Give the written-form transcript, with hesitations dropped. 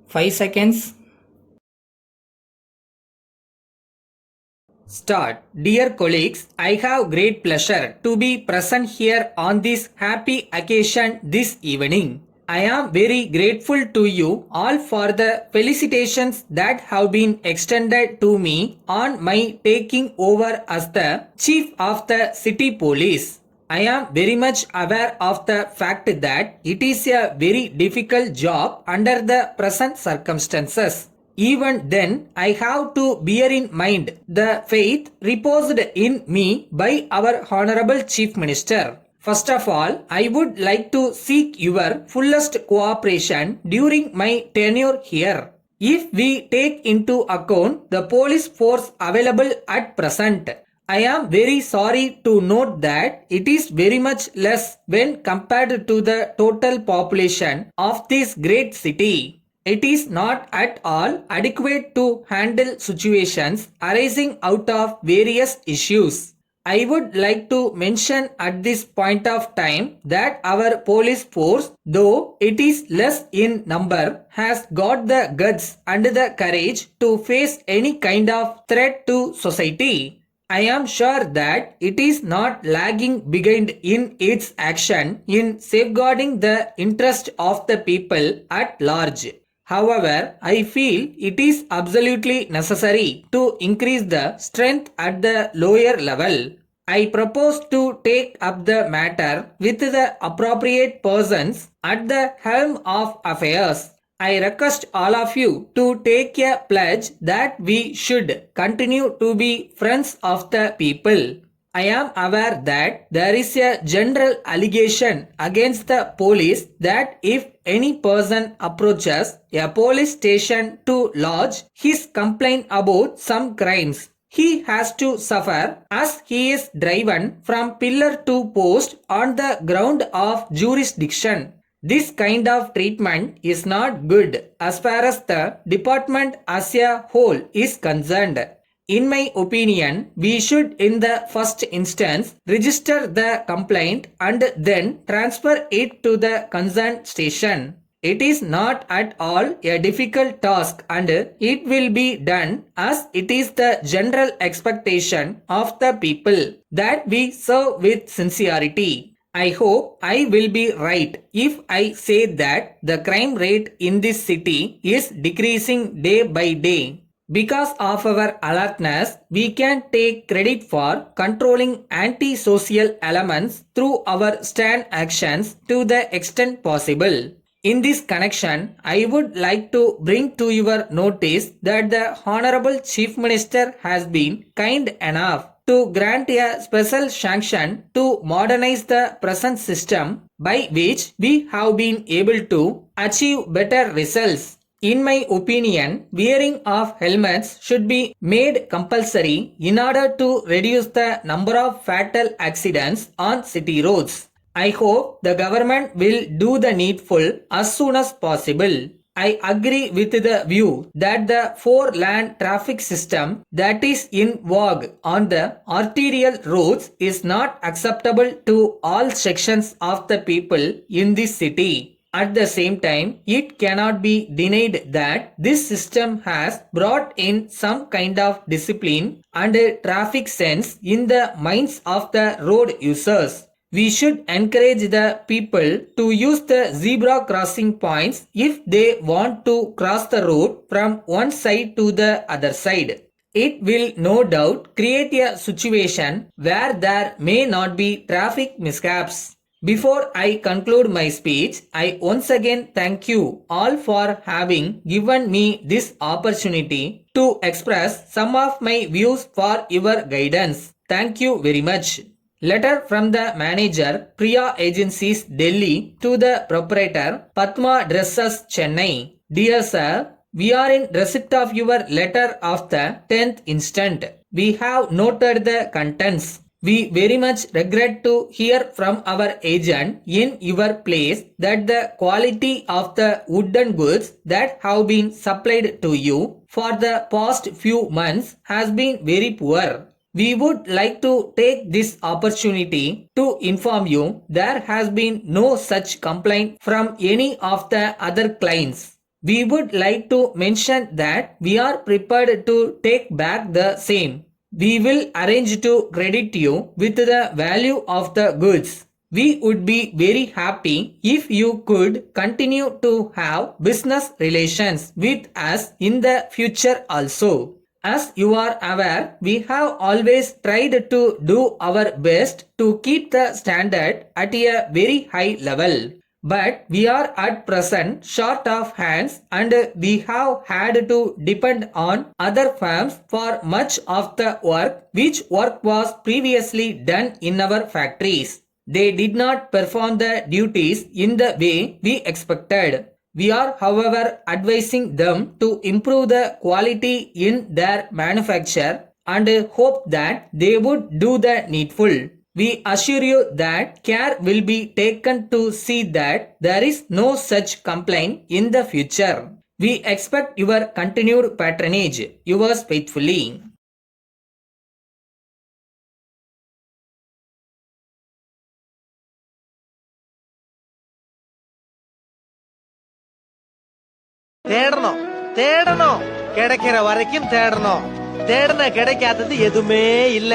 5 seconds. Start. Dear colleagues, I have great pleasure to be present here on this happy occasion this evening. I am very grateful to you all for the felicitations that have been extended to me on my taking over as the Chief of the City Police. I am very much aware of the fact that it is a very difficult job under the present circumstances. Even then, I have to bear in mind the faith reposed in me by our Honorable Chief Minister. First of all, I would like to seek your fullest cooperation during my tenure here. If we take into account the police force available at present, I am very sorry to note that it is very much less when compared to the total population of this great city. It is not at all adequate to handle situations arising out of various issues. I would like to mention at this point of time that our police force, though it is less in number, has got the guts and the courage to face any kind of threat to society. I am sure that it is not lagging behind in its action in safeguarding the interest of the people at large. However, I feel it is absolutely necessary to increase the strength at the lower level. I propose to take up the matter with the appropriate persons at the helm of affairs. I request all of you to take a pledge that we should continue to be friends of the people. I am aware that there is a general allegation against the police that if any person approaches a police station to lodge his complaint about some crimes, he has to suffer as he is driven from pillar to post on the ground of jurisdiction. This kind of treatment is not good as far as the department as a whole is concerned. In my opinion, we should in the first instance register the complaint and then transfer it to the concerned station. It is not at all a difficult task and it will be done as it is the general expectation of the people that we serve with sincerity. I hope I will be right if I say that the crime rate in this city is decreasing day by day. Because of our alertness, we can take credit for controlling anti-social elements through our stern actions to the extent possible. In this connection, I would like to bring to your notice that the Honorable Chief Minister has been kind enough to grant a special sanction to modernize the present system by which we have been able to achieve better results. In my opinion, wearing of helmets should be made compulsory in order to reduce the number of fatal accidents on city roads. I hope the government will do the needful as soon as possible. I agree with the view that the four-lane traffic system that is in vogue on the arterial roads is not acceptable to all sections of the people in this city. At the same time, it cannot be denied that this system has brought in some kind of discipline and traffic sense in the minds of the road users. We should encourage the people to use the zebra crossing points if they want to cross the road from one side to the other side. It will no doubt create a situation where there may not be traffic mishaps. Before I conclude my speech, I once again thank you all for having given me this opportunity to express some of my views for your guidance. Thank you very much. Letter from the manager, Priya Agencies, Delhi, to the proprietor, Padma Dresses, Chennai. Dear sir, we are in receipt of your letter of the 10th instant. We have noted the contents. We very much regret to hear from our agent in your place that the quality of the wooden goods that have been supplied to you for the past few months has been very poor. We would like to take this opportunity to inform you there has been no such complaint from any of the other clients. We would like to mention that we are prepared to take back the same. We will arrange to credit you with the value of the goods. We would be very happy if you could continue to have business relations with us in the future also. As you are aware, we have always tried to do our best to keep the standard at a very high level. But we are at present short of hands and we have had to depend on other firms for much of the work which work was previously done in our factories. They did not perform the duties in the way we expected. We are, however, advising them to improve the quality in their manufacture and hope that they would do the needful. We assure you that care will be taken to see that there is no such complaint in the future. We expect your continued patronage. Yours faithfully. தேடணும் தேடணும் கிடைக்கிற வரைக்கும் தேடணும். தேடன கிடைக்காதது எதுவுமே இல்ல.